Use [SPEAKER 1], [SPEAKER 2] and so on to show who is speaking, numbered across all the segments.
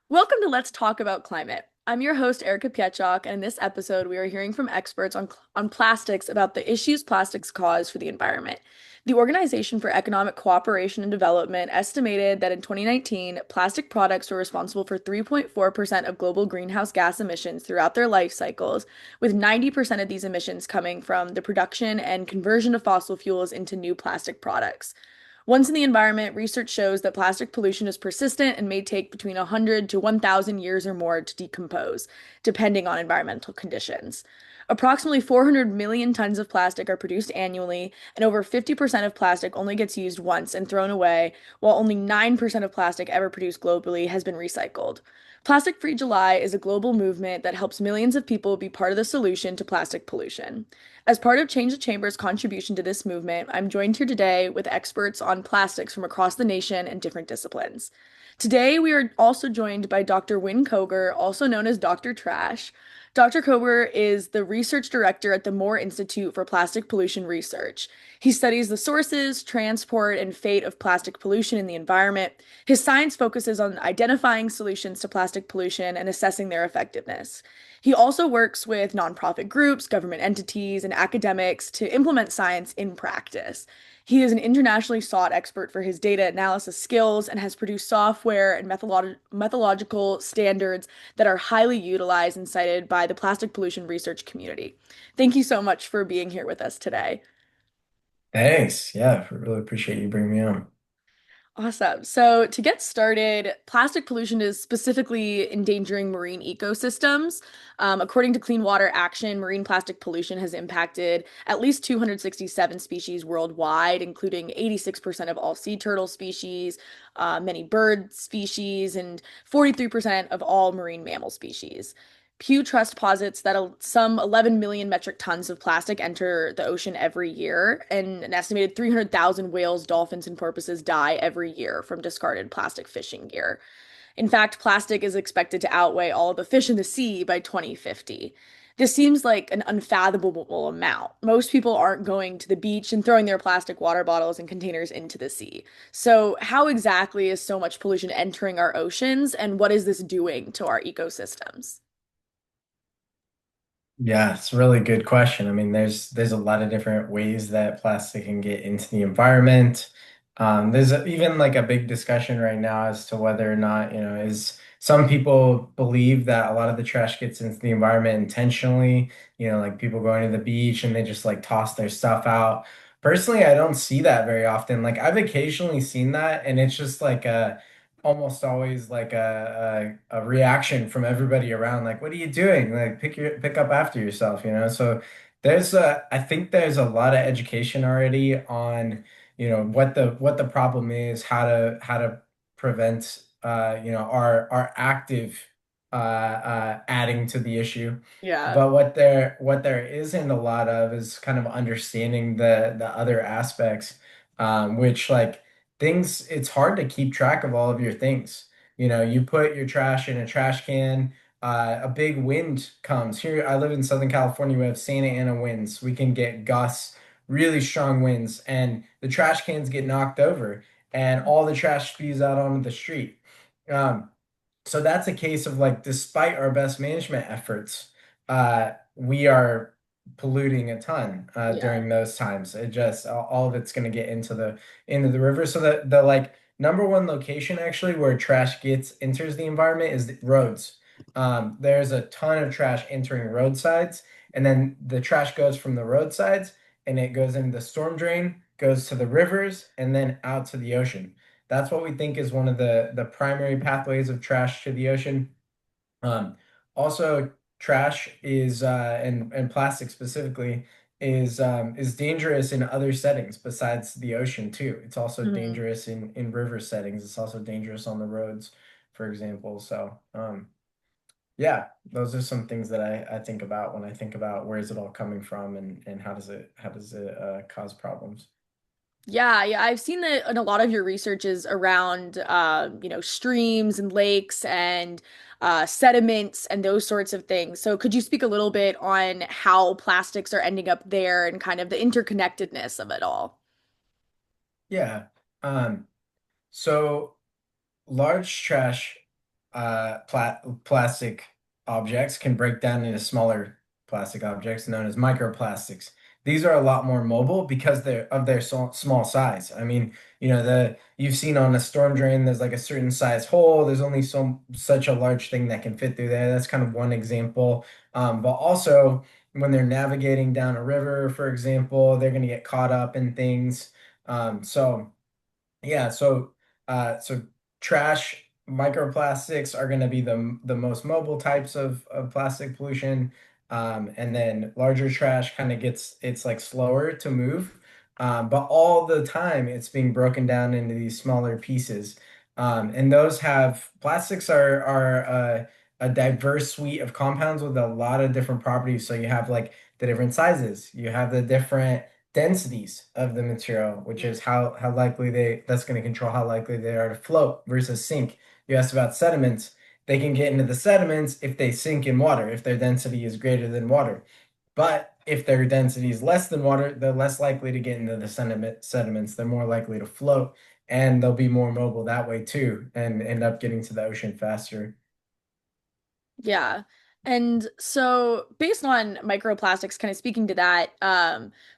[SPEAKER 1] Welcome to Let's Talk About Climate. I'm your host, Erica Pietchak, and in this episode, we are hearing from experts on plastics about the issues plastics cause for the environment. The Organization for Economic Cooperation and Development estimated that in 2019, plastic products were responsible for 3.4% of global greenhouse gas emissions throughout their life cycles, with 90% of these emissions coming from the production and conversion of fossil fuels into new plastic products. Once in the environment, research shows that plastic pollution is persistent and may take between 100 to 1,000 years or more to decompose, depending on environmental conditions. Approximately 400 million tons of plastic are produced annually, and over 50% of plastic only gets used once and thrown away, while only 9% of plastic ever produced globally has been recycled. Plastic Free July is a global movement that helps millions of people be part of the solution to plastic pollution. As part of Change the Chamber's contribution to this movement, I'm joined here today with experts on plastics from across the nation and different disciplines. Today, we are also joined by Dr. Wynne Cowger, also known as Dr. Trash. Dr. Cowger is the research director at the Moore Institute for Plastic Pollution Research. He studies the sources, transport, and fate of plastic pollution in the environment. His science focuses on identifying solutions to plastic pollution and assessing their effectiveness. He also works with nonprofit groups, government entities, and academics to implement science in practice. He is an internationally sought expert for his data analysis skills and has produced software and methodological standards that are highly utilized and cited by the plastic pollution research community. Thank you so much for being here with us today.
[SPEAKER 2] Thanks. Yeah, I really appreciate you bringing me on.
[SPEAKER 1] Awesome. So, to get started, plastic pollution is specifically endangering marine ecosystems. According to Clean Water Action, marine plastic pollution has impacted at least 267 species worldwide, including 86% of all sea turtle species, many bird species, and 43% of all marine mammal species. Pew Trust posits that some 11 million metric tons of plastic enter the ocean every year, and an estimated 300,000 whales, dolphins, and porpoises die every year from discarded plastic fishing gear. In fact, plastic is expected to outweigh all of the fish in the sea by 2050. This seems like an unfathomable amount. Most people aren't going to the beach and throwing their plastic water bottles and containers into the sea. So, how exactly is so much pollution entering our oceans, and what is this doing to our ecosystems?
[SPEAKER 2] Yeah, it's a really good question. I mean, there's a lot of different ways that plastic can get into the environment. Even like a big discussion right now as to whether or not, is some people believe that a lot of the trash gets into the environment intentionally, like people going to the beach and they just like toss their stuff out. Personally, I don't see that very often. Like I've occasionally seen that and it's just like a almost always like a reaction from everybody around, like, what are you doing? Like pick up after yourself, So I think there's a lot of education already on, what the problem is, how to prevent our active adding to the issue.
[SPEAKER 1] Yeah.
[SPEAKER 2] But what there isn't a lot of is kind of understanding the other aspects, which like things, it's hard to keep track of all of your things. You put your trash in a trash can, a big wind comes. Here, I live in Southern California, we have Santa Ana winds. We can get gusts, really strong winds, and the trash cans get knocked over, and all the trash spews out onto the street. Um, so that's a case of like, despite our best management efforts, we are polluting a ton
[SPEAKER 1] Yeah.
[SPEAKER 2] during those times. It just all of it's going to get into the river. So the like number one location actually where trash gets enters the environment is the roads. There's a ton of trash entering roadsides, and then the trash goes from the roadsides and it goes into the storm drain, goes to the rivers, and then out to the ocean. That's what we think is one of the primary pathways of trash to the ocean. Um, Also, trash is and plastic specifically is dangerous in other settings besides the ocean too. It's also
[SPEAKER 1] Mhm.
[SPEAKER 2] dangerous in river settings. It's also dangerous on the roads, for example. So yeah, those are some things that I think about when I think about where is it all coming from and how does it cause problems.
[SPEAKER 1] Yeah, yeah, I've seen that in a lot of your research is around, streams and lakes and sediments and those sorts of things. So could you speak a little bit on how plastics are ending up there and kind of the interconnectedness of it all?
[SPEAKER 2] Yeah. So large trash. plastic objects can break down into smaller plastic objects known as microplastics. These are a lot more mobile because they're of their small size. I mean, the you've seen on a storm drain, there's like a certain size hole. There's only such a large thing that can fit through there. That's kind of one example. But also when they're navigating down a river, for example, they're going to get caught up in things. So. Yeah, so trash microplastics are going to be the most mobile types of plastic pollution. And then larger trash kind of it's like slower to move. But all the time it's being broken down into these smaller pieces. And those have plastics are a diverse suite of compounds with a lot of different properties. So you have like the different sizes, you have the different densities of the material, which is how likely that's going to control how likely they are to float versus sink. You asked about sediments. They can get into the sediments if they sink in water, if their density is greater than water. But if their density is less than water, they're less likely to get into the sediments. They're more likely to float, and they'll be more mobile that way too, and end up getting to the ocean faster.
[SPEAKER 1] Yeah. And so, based on microplastics, kind of speaking to that,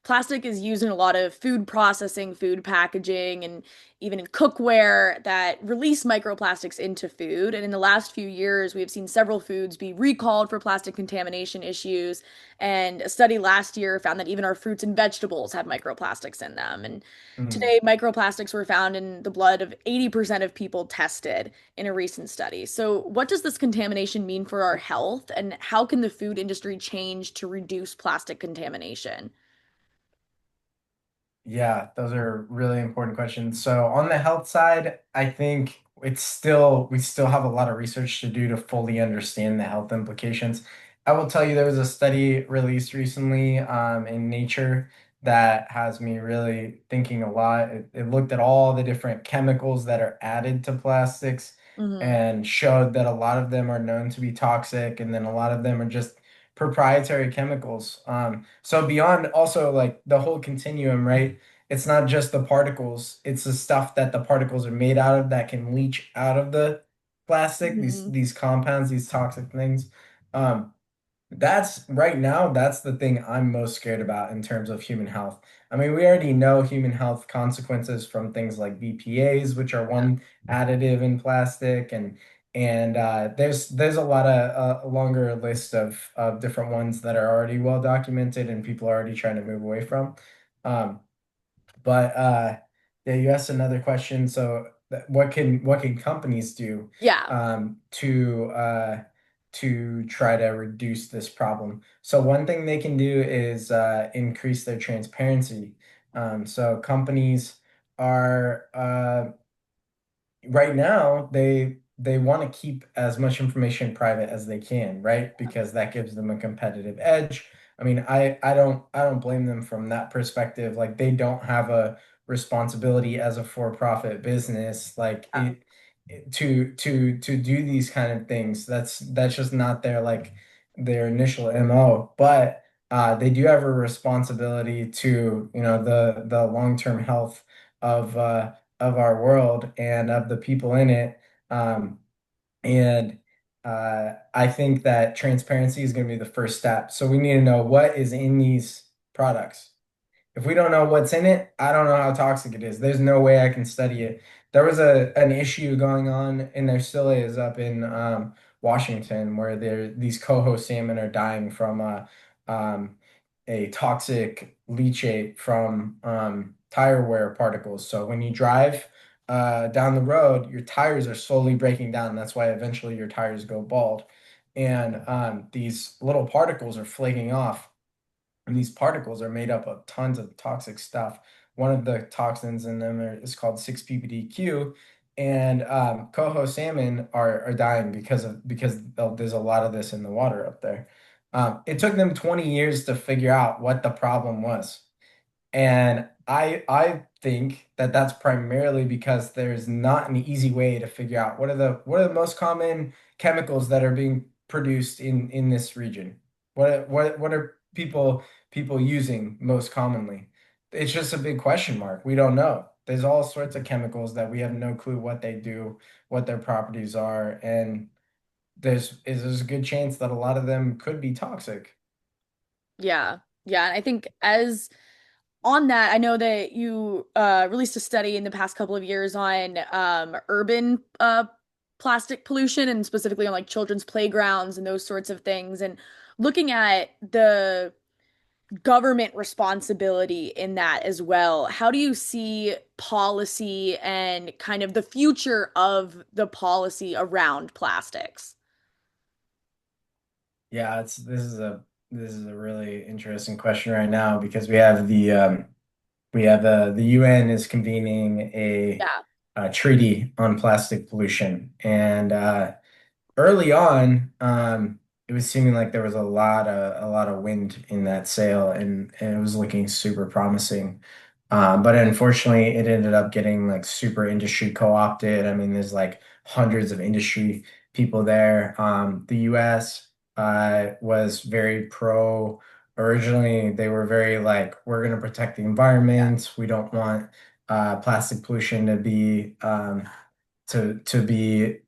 [SPEAKER 1] plastic is used in a lot of food processing, food packaging, and even in cookware that release microplastics into food. And in the last few years, we have seen several foods be recalled for plastic contamination issues. And a study last year found that even our fruits and vegetables have microplastics in them. And
[SPEAKER 2] Mhm.
[SPEAKER 1] today, microplastics were found in the blood of 80% of people tested in a recent study. So, what does this contamination mean for our health, and how can the food industry change to reduce plastic contamination?
[SPEAKER 2] Yeah, those are really important questions. So on the health side, I think we still have a lot of research to do to fully understand the health implications. I will tell you there was a study released recently in Nature that has me really thinking a lot. It looked at all the different chemicals that are added to plastics
[SPEAKER 1] Hmm.
[SPEAKER 2] and showed that a lot of them are known to be toxic, and then a lot of them are just proprietary chemicals. So beyond also like the whole continuum, right? It's not just the particles, it's the stuff that the particles are made out of that can leach out of the plastic,
[SPEAKER 1] Hmm.
[SPEAKER 2] these compounds, these toxic things. Um, that's right now, that's the thing I'm most scared about in terms of human health. I mean, we already know human health consequences from things like BPAs, which are one additive in plastic, and there's a lot of a longer list of different ones that are already well documented and people are already trying to move away from. Um, but yeah, you asked another question. So what can companies do
[SPEAKER 1] Yeah.
[SPEAKER 2] to try to reduce this problem? So one thing they can do is increase their transparency. So companies are right now they want to keep as much information private as they can, right? Because that gives them a competitive edge. I mean, I don't blame them from that perspective. Like they don't have a responsibility as a for-profit business, like to do these kind of things. That's just not their initial MO. But they do have a responsibility to, the long-term health of of our world and of the people in it. Um, and I think that transparency is going to be the first step. So we need to know what is in these products. If we don't know what's in it, I don't know how toxic it is. There's no way I can study it. There was an issue going on, and there still is up in Washington, where these coho salmon are dying from um, a toxic leachate from tire wear particles. So when you drive down the road, your tires are slowly breaking down. That's why eventually your tires go bald, and these little particles are flaking off, and these particles are made up of tons of toxic stuff. One of the toxins in them is called 6-PBDQ, and coho salmon are dying because there's a lot of this in the water up there. It took them 20 years to figure out what the problem was. And I think that that's primarily because there's not an easy way to figure out what are the most common chemicals that are being produced in this region. What are people using most commonly? It's just a big question mark. We don't know. There's all sorts of chemicals that we have no clue what they do, what their properties are, and there's a good chance that a lot of them could be toxic.
[SPEAKER 1] Yeah. Yeah. And I think as on that, I know that you released a study in the past couple of years on urban plastic pollution and specifically on like children's playgrounds and those sorts of things, and looking at the government responsibility in that as well. How do you see policy and kind of the future of the policy around plastics?
[SPEAKER 2] Yeah, it's this is a really interesting question right now because we have the UN is convening
[SPEAKER 1] Yeah.
[SPEAKER 2] a treaty on plastic pollution, and early on, it was seeming like there was a lot of wind in that sail, and it was looking super promising. But unfortunately, it ended up getting like super industry co-opted. I mean, there's like hundreds of industry people there. The U.S. Was very pro. Originally, they were very like, we're going to protect the
[SPEAKER 1] Yeah.
[SPEAKER 2] environment. We don't want plastic pollution to be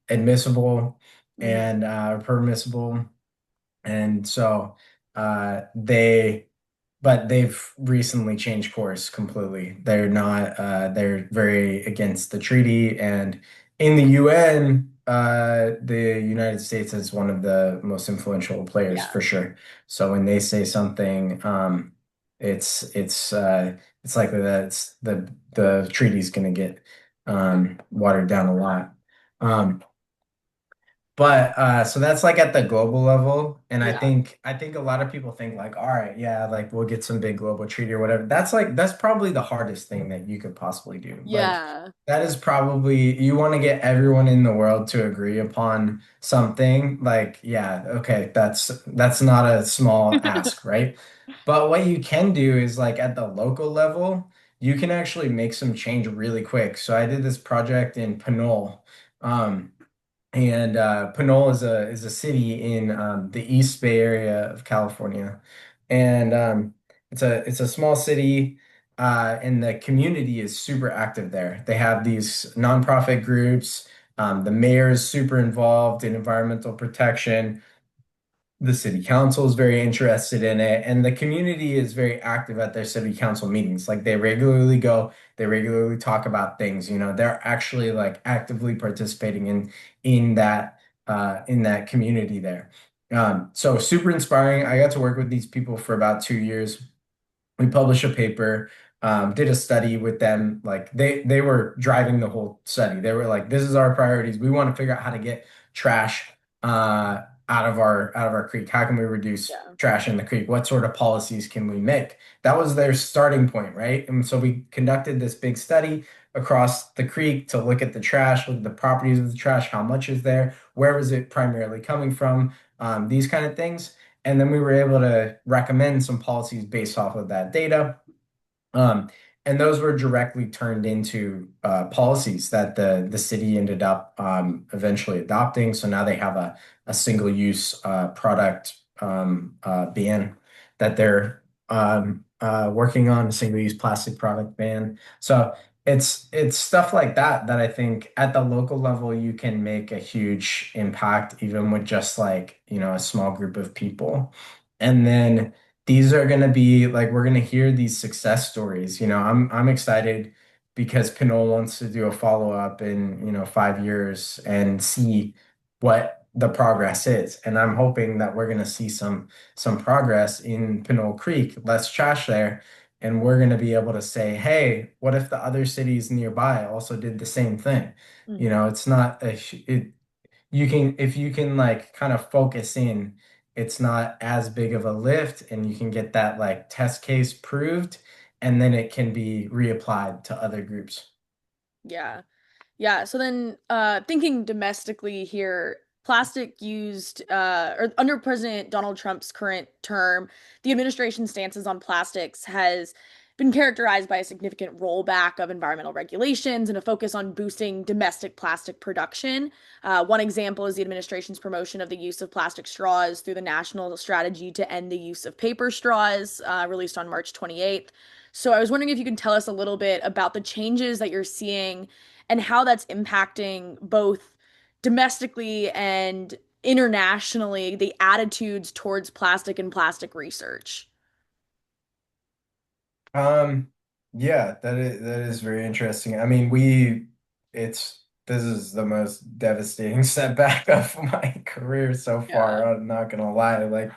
[SPEAKER 2] admissible
[SPEAKER 1] Hmm.
[SPEAKER 2] and permissible. And so they, but they've recently changed course completely. They're very against the treaty. And in the UN, the United States is one of the most influential players
[SPEAKER 1] Yeah.
[SPEAKER 2] for sure. So when they say something, it's likely that the treaty's going to get watered down a lot. Um, but so that's like at the global level, and I
[SPEAKER 1] Yeah.
[SPEAKER 2] think I think a lot of people think like, all right, yeah, like we'll get some big global treaty or whatever. That's probably the hardest thing that you could possibly do. Like
[SPEAKER 1] Yeah.
[SPEAKER 2] that is probably you want to get everyone in the world to agree upon something. Like, yeah, okay, that's not a small ask, right? But what you can do is like at the local level, you can actually make some change really quick. So I did this project in Pinole. Um, and Pinole is a city in the East Bay area of California, and it's a small city, and the community is super active there. They have these nonprofit groups. The mayor is super involved in environmental protection. The city council is very interested in it, and the community is very active at their city council meetings. Like they regularly go, they regularly talk about things. They're actually like actively participating in that community there. So super inspiring. I got to work with these people for about 2 years. We published a paper, did a study with them. Like they were driving the whole study. They were like, "This is our priorities. We want to figure out how to get trash out of our creek. How can we reduce
[SPEAKER 1] Yeah.
[SPEAKER 2] trash in the creek? What sort of policies can we make?" That was their starting point, right? And so we conducted this big study across the creek to look at the trash, look at the properties of the trash, how much is there, where was it primarily coming from, these kind of things. And then we were able to recommend some policies based off of that data. Um, and those were directly turned into policies that the city ended up eventually adopting. So now they have a single-use product ban that they're working on, a single-use plastic product ban. So it's stuff like that I think at the local level you can make a huge impact, even with just like, a small group of people. And then these are going to be like we're going to hear these success stories. I'm excited because Pinole wants to do a follow-up in 5 years and see what the progress is. And I'm hoping that we're going to see some progress in Pinole Creek, less trash there. And we're going to be able to say, hey, what if the other cities nearby also did the same thing?
[SPEAKER 1] Hmm.
[SPEAKER 2] It's not if you can like kind of focus in, it's not as big of a lift and you can get that like test case proved and then it can be reapplied to other groups.
[SPEAKER 1] Yeah. Yeah, so then thinking domestically here, plastic used or under President Donald Trump's current term, the administration's stances on plastics has been characterized by a significant rollback of environmental regulations and a focus on boosting domestic plastic production. One example is the administration's promotion of the use of plastic straws through the National Strategy to End the Use of Paper Straws, released on March 28th. So I was wondering if you can tell us a little bit about the changes that you're seeing and how that's impacting both domestically and internationally the attitudes towards plastic and plastic research.
[SPEAKER 2] Um, yeah, that is very interesting. I mean, this is the most devastating setback of my career so
[SPEAKER 1] Yeah.
[SPEAKER 2] far. I'm not gonna lie. Like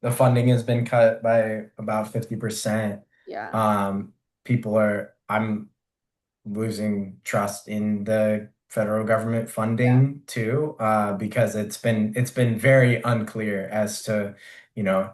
[SPEAKER 2] the funding has been cut by about 50%.
[SPEAKER 1] Yeah.
[SPEAKER 2] Um, I'm losing trust in the federal government
[SPEAKER 1] Yeah.
[SPEAKER 2] funding too, because it's been very unclear as to, you know,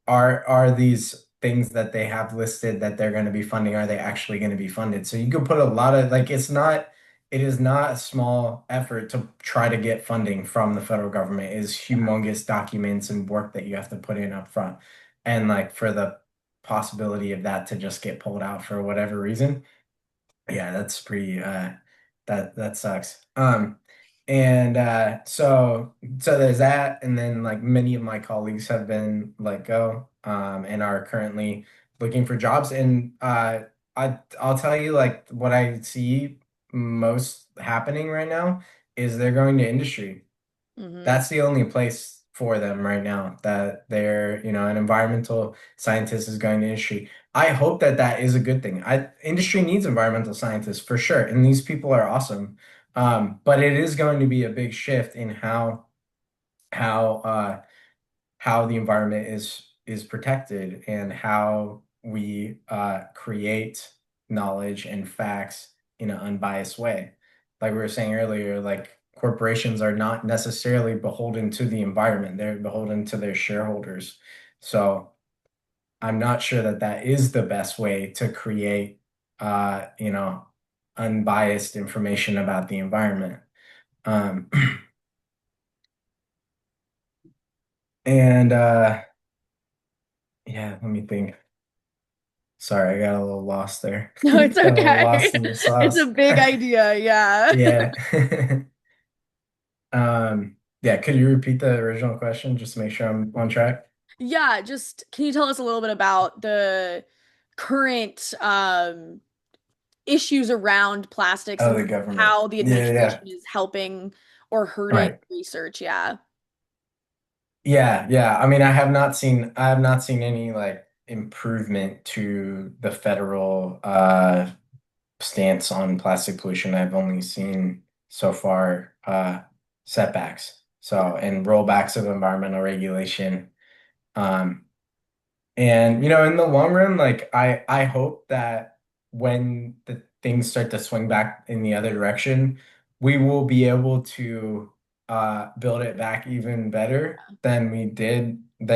[SPEAKER 2] are these things that they have listed that they're going to be funding, are they actually going to be funded? So you could put a lot of like it is not a small effort to try to get funding from the federal government. It is humongous documents and work that you have to put in up front. And like for the possibility of that to just get pulled out for whatever reason. Yeah, that's pretty that sucks. And so there's that, and then like many of my colleagues have been let go and are currently looking for jobs. And I'll tell you like what I see most happening right now is they're going to industry.
[SPEAKER 1] Hmm.
[SPEAKER 2] That's the only place for them right now that they're, an environmental scientist is going to industry. I hope that that is a good thing. Industry needs environmental scientists for sure, and these people are awesome. But it is going to be a big shift in how how the environment is protected and how we create knowledge and facts in an unbiased way. Like we were saying earlier, like corporations are not necessarily beholden to the environment, they're beholden to their shareholders. So I'm not sure that that is the best way to create, unbiased information about the environment. Um, and yeah, let me think. Sorry, I got a little lost there.
[SPEAKER 1] No, it's
[SPEAKER 2] Got a little
[SPEAKER 1] okay.
[SPEAKER 2] lost in the
[SPEAKER 1] It's a
[SPEAKER 2] sauce.
[SPEAKER 1] big idea. Yeah.
[SPEAKER 2] Yeah. Yeah, could you repeat the original question just to make sure I'm on track?
[SPEAKER 1] Yeah, just can you tell us a little bit about the current issues around plastics
[SPEAKER 2] Oh,
[SPEAKER 1] and
[SPEAKER 2] the government.
[SPEAKER 1] how the
[SPEAKER 2] Yeah, yeah.
[SPEAKER 1] administration is helping or hurting
[SPEAKER 2] Right.
[SPEAKER 1] research? Yeah.
[SPEAKER 2] Yeah, yeah. I mean, I have not seen any like improvement to the federal stance on plastic pollution. I've only seen so far setbacks.
[SPEAKER 1] Yeah.
[SPEAKER 2] So, and rollbacks of environmental regulation. Um, And in the long run, like I hope that when the things start to swing back in the other direction, we will be able to build it back even better than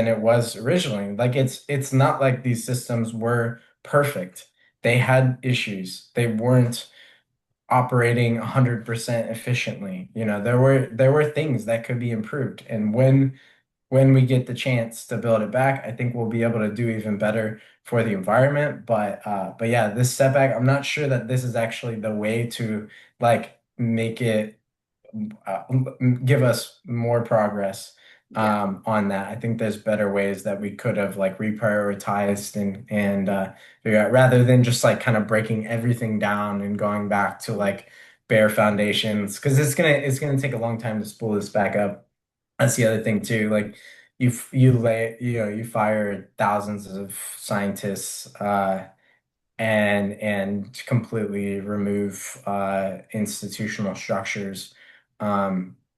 [SPEAKER 2] it was originally. Like it's not like these systems were perfect. They had issues. They weren't operating 100% efficiently. There were things that could be improved. And when we get the chance to build it back, I think we'll be able to do even better for the environment. But yeah, this setback, I'm not sure that this is actually the way to like make it give us more progress
[SPEAKER 1] Yeah.
[SPEAKER 2] on that. I think there's better ways that we could have like reprioritized and figure out rather than just like kind of breaking everything down and going back to like bare foundations because it's gonna take a long time to spool this back up. That's the other thing too. Like you fire thousands of scientists and completely remove institutional structures.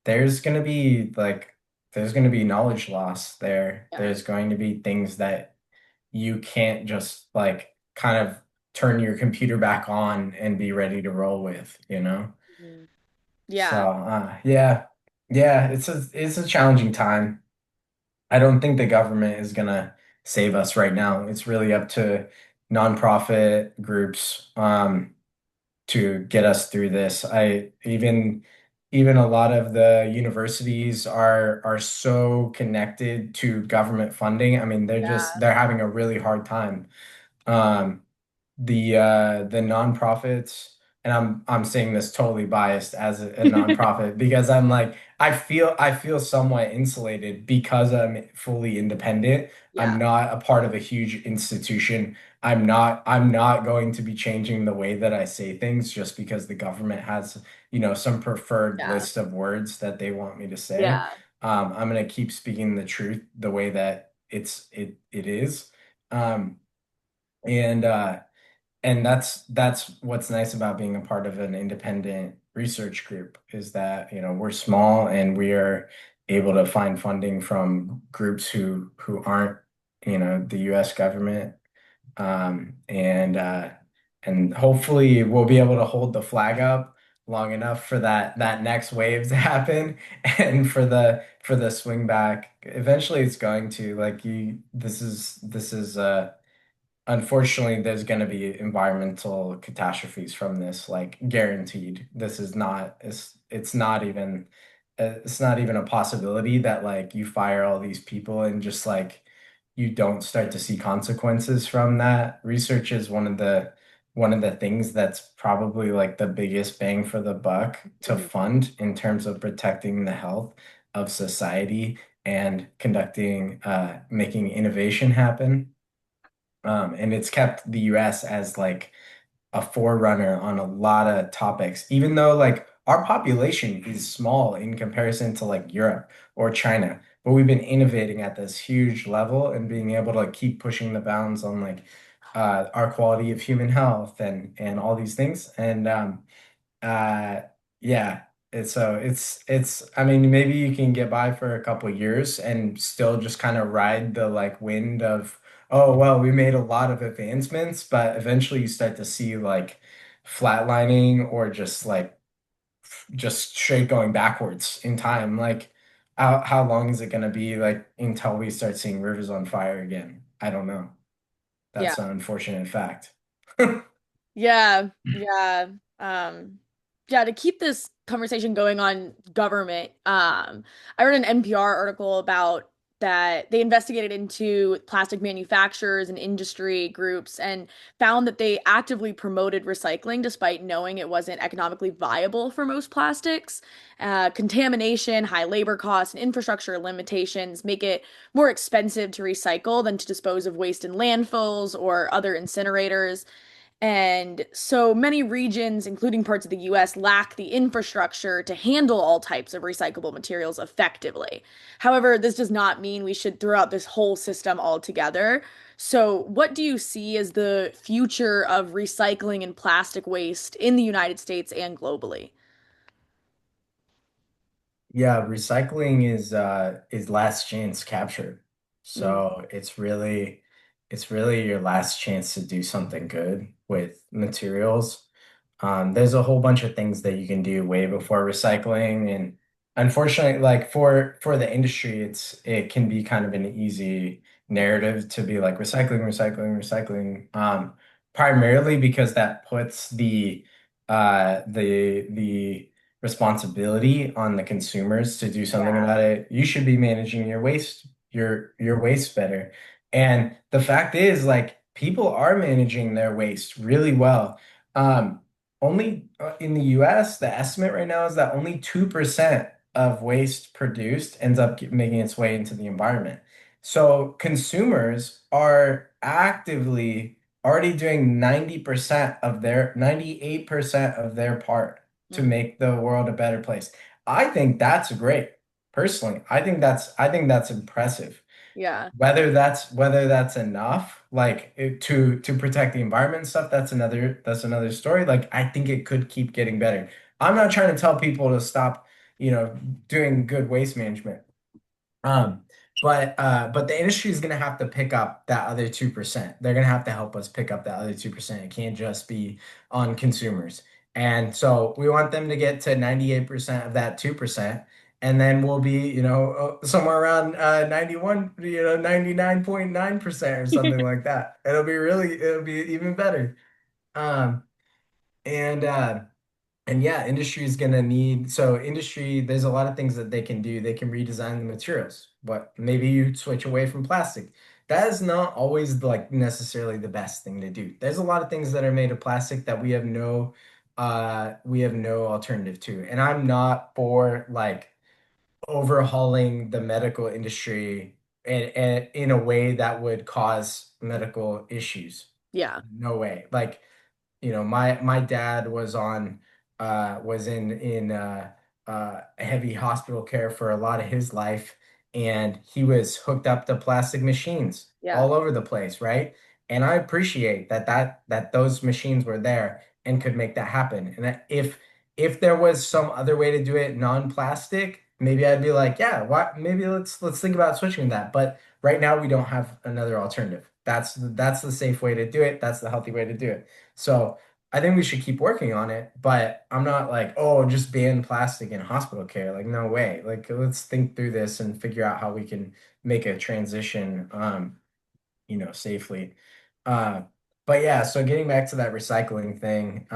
[SPEAKER 2] There's gonna be like there's gonna be knowledge loss there.
[SPEAKER 1] Yeah.
[SPEAKER 2] There's going to be things that you can't just like kind of turn your computer back on and be ready to roll with.
[SPEAKER 1] Mhm.
[SPEAKER 2] So
[SPEAKER 1] Yeah.
[SPEAKER 2] yeah. Yeah, it's a challenging time. I don't think the government is gonna save us right now. It's really up to nonprofit groups to get us through this. I even a lot of the universities are so connected to government funding. I mean,
[SPEAKER 1] Yeah.
[SPEAKER 2] they're having a really hard time. Um, the nonprofits. and I'm saying this totally biased as a nonprofit because I'm like I feel somewhat insulated because I'm fully independent. I'm
[SPEAKER 1] Yeah,
[SPEAKER 2] not a part of a huge institution. I'm not going to be changing the way that I say things just because the government has, some preferred
[SPEAKER 1] yeah,
[SPEAKER 2] list of words that they want me to say.
[SPEAKER 1] yeah,
[SPEAKER 2] I'm going to keep speaking the truth the way that it is. Um, and that's what's nice about being a part of an independent research group is that, we're small and we are able to find funding from groups who aren't, the US government. And hopefully we'll be able to hold the flag up long enough for that next wave to happen and for the swing back. Eventually it's going to, like, this is unfortunately, there's going to be environmental catastrophes from this, like, guaranteed. This is not, it's not even a possibility that, like, you fire all these people and just, like, you don't start to see consequences from that. Research is one of the things that's probably like the biggest bang for the buck to
[SPEAKER 1] mhm,
[SPEAKER 2] fund in terms of protecting the health of society and making innovation happen. And it's kept the US as like a forerunner on a lot of topics, even though like our population is small in comparison to like Europe or China. But we've been innovating at this huge level and being able to keep pushing the bounds on like our quality of human health and all these things. And uh, yeah. It's I mean maybe you can get by for a couple years and still just kind of ride the like wind of, oh well, we made a lot of advancements, but eventually you start to see like flatlining or just straight going backwards in time. Like how long is it going to be like until we start seeing rivers on fire again? I don't know.
[SPEAKER 1] yeah.
[SPEAKER 2] That's an unfortunate fact.
[SPEAKER 1] Yeah, yeah. Um, yeah, to keep this conversation going on government, I read an NPR article about that they investigated into plastic manufacturers and industry groups and found that they actively promoted recycling despite knowing it wasn't economically viable for most plastics. Contamination, high labor costs, and infrastructure limitations make it more expensive to recycle than to dispose of waste in landfills or other incinerators. And so many regions, including parts of the US, lack the infrastructure to handle all types of recyclable materials effectively. However, this does not mean we should throw out this whole system altogether. So, what do you see as the future of recycling and plastic waste in the United States and globally?
[SPEAKER 2] Yeah, recycling is last chance captured.
[SPEAKER 1] Mm,
[SPEAKER 2] So it's really your last chance to do something good with materials. There's a whole bunch of things that you can do way before recycling, and unfortunately, like for the industry, it can be kind of an easy narrative to be like recycling, recycling, recycling. Primarily because that puts the responsibility on the consumers to do something
[SPEAKER 1] yeah.
[SPEAKER 2] about it. You should be managing your waste better. And the fact is, like, people are managing their waste really well. Um, only in the US, the estimate right now is that only 2% of waste produced ends up making its way into the environment. So consumers are actively already doing 98% of their part to
[SPEAKER 1] Mhm.
[SPEAKER 2] make the world a better place. I think that's great. Personally, I think that's impressive.
[SPEAKER 1] Yeah.
[SPEAKER 2] Whether that's enough, like to protect the environment and stuff, that's another story. Like I think it could keep getting better. I'm not trying to tell people to stop, you know, doing good waste management. Um, but the industry is gonna have to pick up that other 2%. They're gonna have to help us pick up that other 2%. It can't just be on consumers. And so we want them to get to 98% of that 2%. And then we'll be, somewhere around 91, 99.9% or something like that. It'll be even better. Um, and yeah, industry is gonna need, so industry, there's a lot of things that they can do. They can redesign the materials, but maybe you switch away from plastic. That is not always like necessarily the best thing to do. There's a lot of things that are made of plastic that we have no we have no alternative to. And I'm not for like overhauling the medical industry in a way that would cause medical issues.
[SPEAKER 1] Yeah.
[SPEAKER 2] No way. Like, my dad was in heavy hospital care for a lot of his life, and he was hooked up to plastic machines
[SPEAKER 1] Yeah.
[SPEAKER 2] all over the place, right? And I appreciate that those machines were there and could make that happen. And that if there was some other way to do it non-plastic, maybe I'd be like, yeah, what maybe let's think about switching that. But right now we don't have another alternative. That's the safe way to do it. That's the healthy way to do it. So I think we should keep working on it, but I'm not like, oh, just ban plastic in hospital care. Like, no way. Like, let's think through this and figure out how we can make a transition, safely. Uh, but yeah, so getting back to that recycling thing,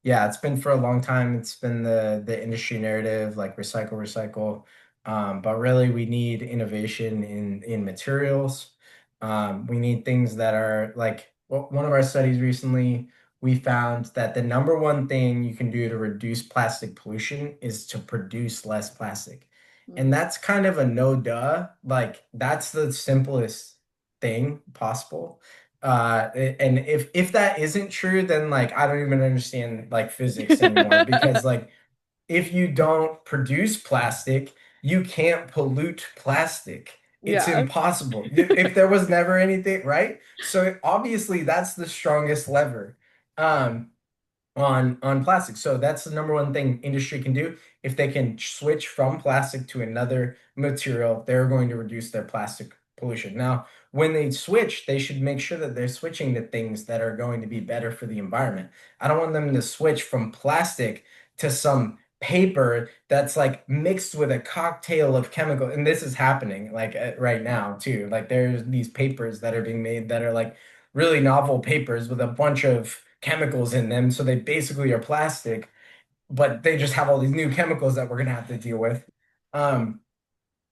[SPEAKER 2] yeah, it's been for a long time. It's been the industry narrative, like recycle, recycle. But really, we need innovation in materials. We need things that are like one of our studies recently. We found that the number one thing you can do to reduce plastic pollution is to produce less plastic. And
[SPEAKER 1] Mm.
[SPEAKER 2] that's kind of a no duh. Like, that's the simplest thing possible. And if that isn't true, then like I don't even understand like physics anymore because like if you don't produce plastic, you can't pollute plastic. It's
[SPEAKER 1] Yeah.
[SPEAKER 2] impossible. If there was never anything, right? So obviously that's the strongest lever. Um, on plastic. So that's the number one thing industry can do. If they can switch from plastic to another material, they're going to reduce their plastic pollution. Now, when they switch, they should make sure that they're switching to things that are going to be better for the environment. I don't want them to switch from plastic to some paper that's like mixed with a cocktail of chemical. And this is happening like right now too. Like there's these papers that are being made that are like really novel papers with a bunch of chemicals in them. So they basically are plastic, but they just have all these new chemicals that we're gonna have to deal with. Um,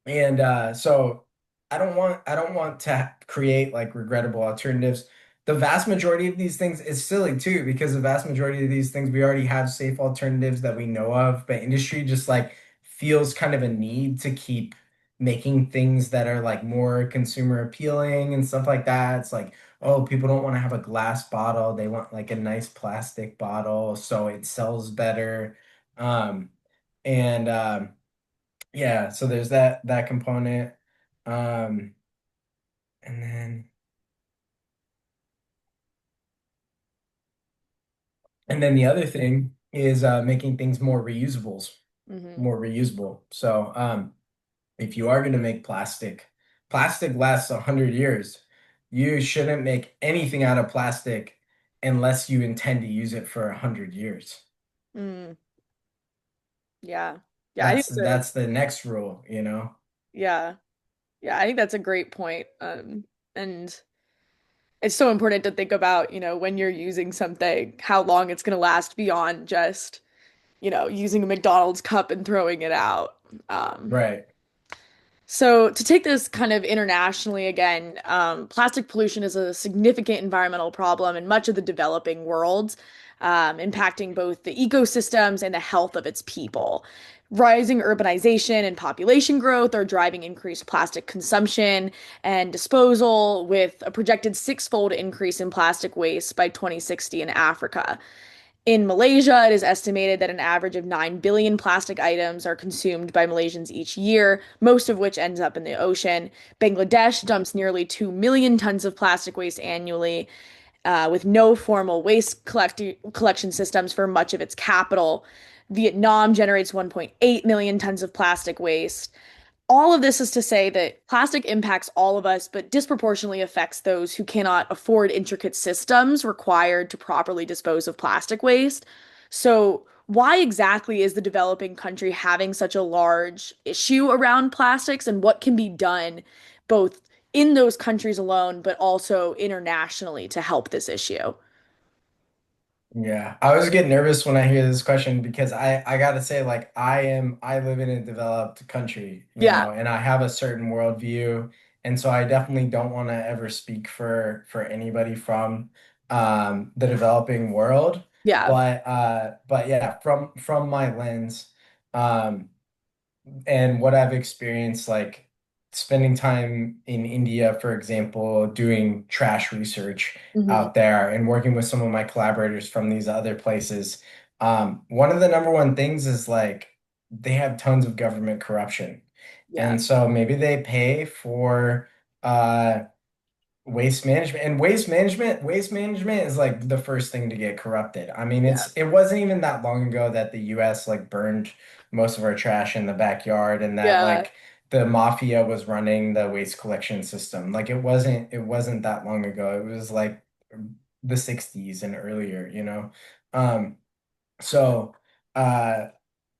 [SPEAKER 2] and so I don't want to create like regrettable alternatives. The vast majority of these things is silly too, because the vast majority of these things we already have safe alternatives that we know of, but industry just like feels kind of a need to keep making things that are like more consumer appealing and stuff like that. It's like, oh, people don't want to have a glass bottle. They want like a nice plastic bottle, so it sells better. Um, and yeah, so there's that component. Um, and then the other thing is making things
[SPEAKER 1] Hmm.
[SPEAKER 2] more reusable. So if you are going to make plastic lasts 100 years. You shouldn't make anything out of plastic unless you intend to use it for 100 years.
[SPEAKER 1] Mm. Yeah. Yeah, I think
[SPEAKER 2] That's the next rule, you know?
[SPEAKER 1] yeah. Yeah, I think that's a great point. And it's so important to think about, when you're using something, how long it's going to last beyond just, using a McDonald's cup and throwing it out. Um,
[SPEAKER 2] Right.
[SPEAKER 1] So, to take this kind of internationally again, plastic pollution is a significant environmental problem in much of the developing world, impacting both the ecosystems and the health of its people. Rising urbanization and population growth are driving increased plastic consumption and disposal, with a projected six-fold increase in plastic waste by 2060 in Africa. In Malaysia, it is estimated that an average of 9 billion plastic items are consumed by Malaysians each year, most of which ends up in the ocean. Bangladesh dumps nearly 2 million tons of plastic waste annually, with no formal collection systems for much of its capital. Vietnam generates 1.8 million tons of plastic waste. All of this is to say that plastic impacts all of us, but disproportionately affects those who cannot afford intricate systems required to properly dispose of plastic waste. So, why exactly is the developing country having such a large issue around plastics, and what can be done both in those countries alone, but also internationally to help this issue?
[SPEAKER 2] Yeah, I always get nervous when I hear this question because I gotta say like I live in a developed country,
[SPEAKER 1] Yeah.
[SPEAKER 2] and I have a certain worldview, and so I definitely don't want to ever speak for anybody from the developing world.
[SPEAKER 1] Yeah.
[SPEAKER 2] But yeah, from my lens, um, and what I've experienced, like spending time in India, for example, doing trash research
[SPEAKER 1] Hmm.
[SPEAKER 2] out there and working with some of my collaborators from these other places. One of the number one things is like they have tons of government corruption.
[SPEAKER 1] Yeah.
[SPEAKER 2] And so maybe they pay for uh waste management is like the first thing to get corrupted. I mean,
[SPEAKER 1] Yeah.
[SPEAKER 2] it wasn't even that long ago that the US like burned most of our trash in the backyard and that
[SPEAKER 1] Yeah.
[SPEAKER 2] like the mafia was running the waste collection system. Like it wasn't that long ago. It was like the 60s and earlier, you know. Um so uh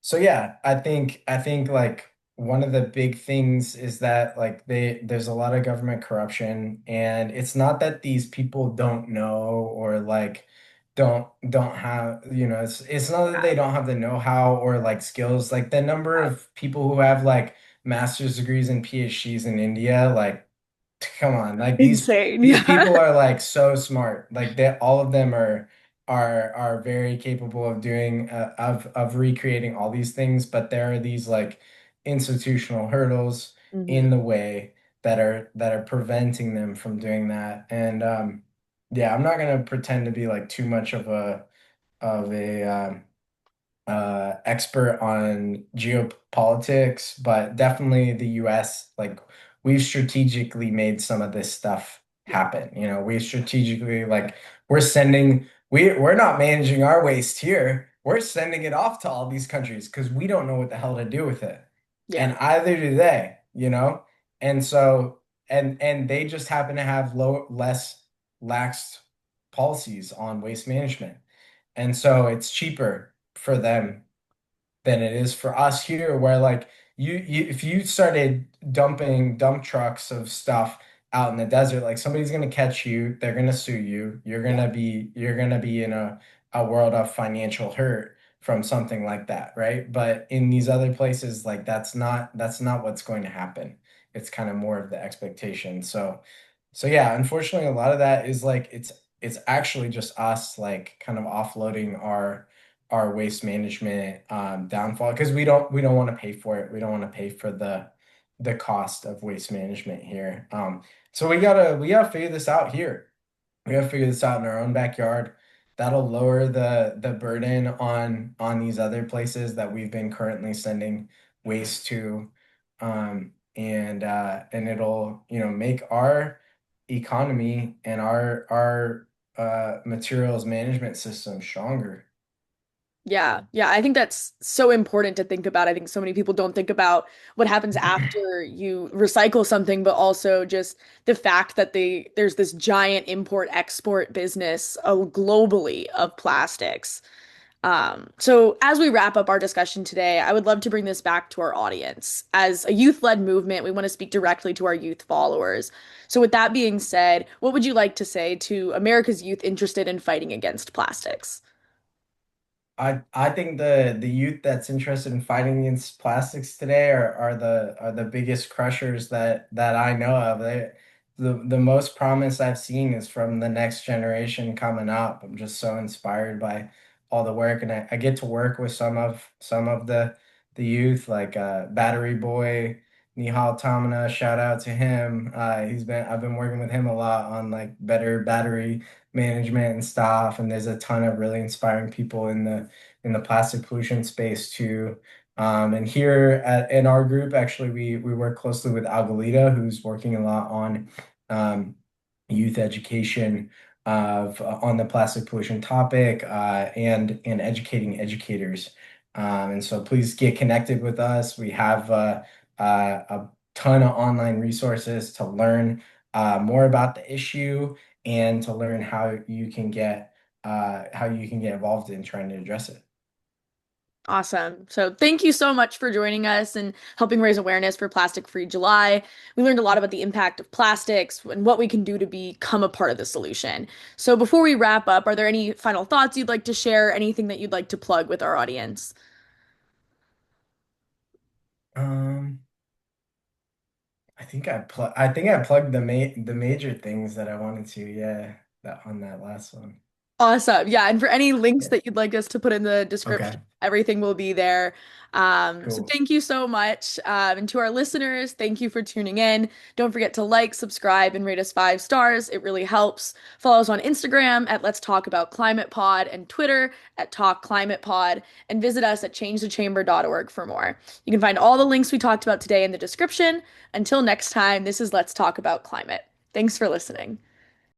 [SPEAKER 2] so yeah, I think like one of the big things is that like there's a lot of government corruption, and it's not that these people don't know or like don't have, it's not that they don't have the know-how or like skills. Like the number of people who have like master's degrees and PhDs in India, like come on, like
[SPEAKER 1] Insane.
[SPEAKER 2] these
[SPEAKER 1] Yeah.
[SPEAKER 2] people are like so smart. Like they all of them are very capable of doing of recreating all these things, but there are these like institutional hurdles
[SPEAKER 1] Hmm.
[SPEAKER 2] in the way that are preventing them from doing that. And yeah, I'm not gonna pretend to be like too much of a expert on geopolitics, but definitely the US, like we've strategically made some of this stuff
[SPEAKER 1] Yeah.
[SPEAKER 2] happen. We strategically like we're not managing our waste here. We're sending it off to all these countries because we don't know what the hell to do with it.
[SPEAKER 1] Yeah.
[SPEAKER 2] And either do they. And so and they just happen to have less lax policies on waste management. And so it's cheaper for them than it is for us here, where like you if you started dumping dump trucks of stuff out in the desert, like somebody's gonna catch you, they're gonna sue you,
[SPEAKER 1] Yeah.
[SPEAKER 2] you're gonna be in a world of financial hurt from something like that, right? But in these other places, like that's not what's going to happen. It's kind of more of the expectation. So yeah, unfortunately, a lot of that is like it's actually just us like kind of offloading our waste management downfall because we don't want to pay for it. We don't want to pay for the cost of waste management here. So we gotta figure this out here. We gotta figure this out in our own backyard. That'll lower the burden on these other places that we've been currently sending waste to. And it'll, make our economy and our materials management system stronger.
[SPEAKER 1] Yeah, yeah, I think that's so important to think about. I think so many people don't think about what happens after you recycle something, but also just the fact that there's this giant import-export business globally of plastics. So as we wrap up our discussion today, I would love to bring this back to our audience. As a youth-led movement, we want to speak directly to our youth followers. So with that being said, what would you like to say to America's youth interested in fighting against plastics?
[SPEAKER 2] I think the youth that's interested in fighting against plastics today are the biggest crushers that I know of. The most promise I've seen is from the next generation coming up. I'm just so inspired by all the work, and I get to work with some of the youth, like Battery Boy, Nihal Tamana. Shout out to him. I've been working with him a lot on like better battery management and stuff. And there's a ton of really inspiring people in the plastic pollution space too. And here in our group, actually, we work closely with Algalita, who's working a lot on um, youth education on the plastic pollution topic and educating educators. And so please get connected with us. We have a ton of online resources to learn more about the issue and to learn how you can get involved in trying to address it.
[SPEAKER 1] Awesome. So thank you so much for joining us and helping raise awareness for Plastic Free July. We learned a lot about the impact of plastics and what we can do to become a part of the solution. So before we wrap up, are there any final thoughts you'd like to share? Anything that you'd like to plug with our audience?
[SPEAKER 2] Um, I think I plugged the major things that I wanted to, yeah, that on that last one.
[SPEAKER 1] Awesome. Yeah. And for any links
[SPEAKER 2] Yeah.
[SPEAKER 1] that you'd like us to put in the description,
[SPEAKER 2] Okay,
[SPEAKER 1] everything will be there. So
[SPEAKER 2] cool.
[SPEAKER 1] thank you so much. And to our listeners, thank you for tuning in. Don't forget to like, subscribe, and rate us 5 stars. It really helps. Follow us on Instagram at Let's Talk About Climate Pod and Twitter at Talk Climate Pod, and visit us at changethechamber.org for more. You can find all the links we talked about today in the description. Until next time, this is Let's Talk About Climate. Thanks for listening.